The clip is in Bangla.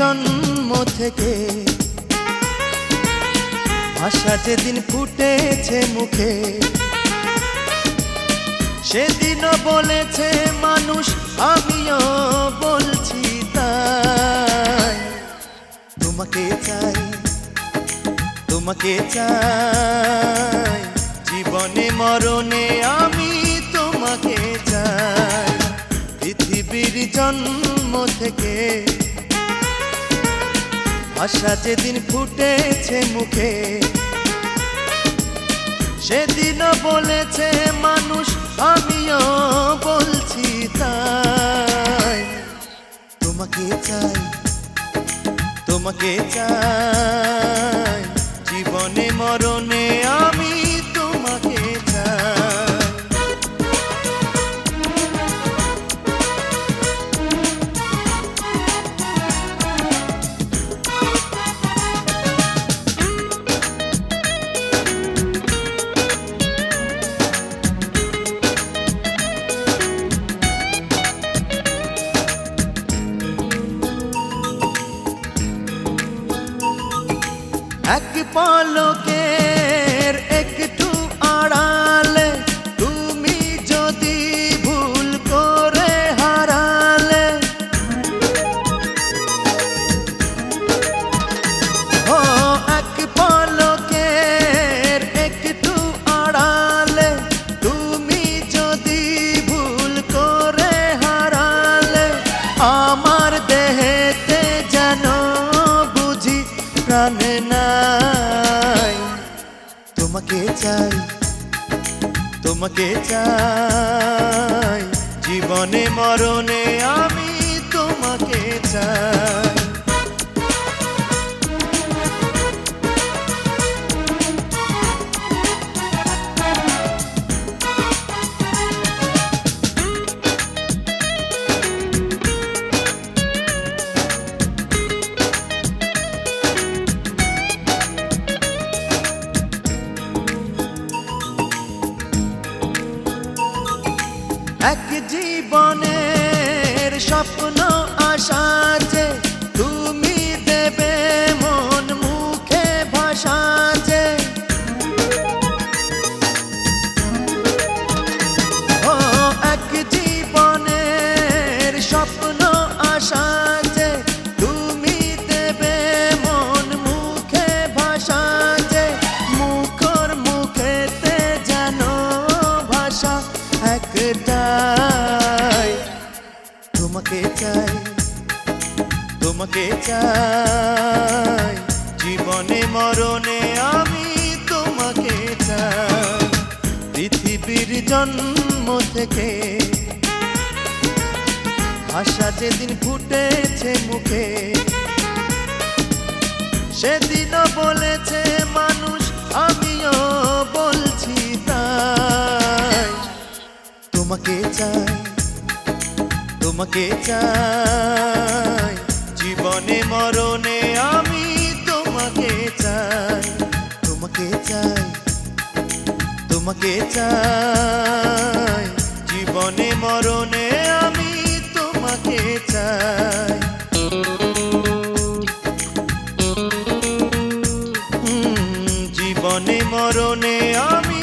জন্ম থেকে ভাষা যেদিন ফুটেছে মুখে, সেদিনও বলেছে মানুষ, আমিও বলছি তাই। তোমাকে চাই, তোমাকে চাই, জীবনে মরণে আমি তোমাকে চাই। পৃথিবীর জন্ম থেকে ভাষা যেদিন ফুটেছে মুখে, সেদিনও বলেছে মানুষ, আমিও বলছি তাই। তোমাকে চাই, তোমাকে চাই, জীবনে মরণে আমি তোমাকে চাই। এক পলকের একটু আড়ালে তুমি যদি ভুল করে হারালে, ও এক পলকের একটু আড়ালে তুমি যদি ভুল করে হারালে, আমার দেহেতে যেন বুঝি প্রাণ নাই। তোমাকে চাই, তোমাকে চাই, জীবনে মরণে আমি তোমাকে চাই। এক জীবনের স্বপ্ন আশা যে তুমি দেবে মন মুখে ভাষা যে, ও এক জীবনের স্বপ্ন আশা যে তুমি দেবে মন মুখে ভাষা যে, মুখর মুখেতে যেন ভাষা একটাই। তোমাকে চাই, তোমাকে চাই, জীবনে মরণে আমি তোমাকে চাই। পৃথিবীর জন্ম থেকে ভাষা যেদিন ফুটেছে মুখে, সেদিনও বলেছে মানুষ, আমিও বলছি তাই। তোমাকে চাই, তোমাকে চাই, জীবনে মরণে আমি তোমাকে চাই। তোমাকে চাই, তোমাকে চাই, জীবনে মরণে আমি তোমাকে চাই। জীবনে মরণে আমি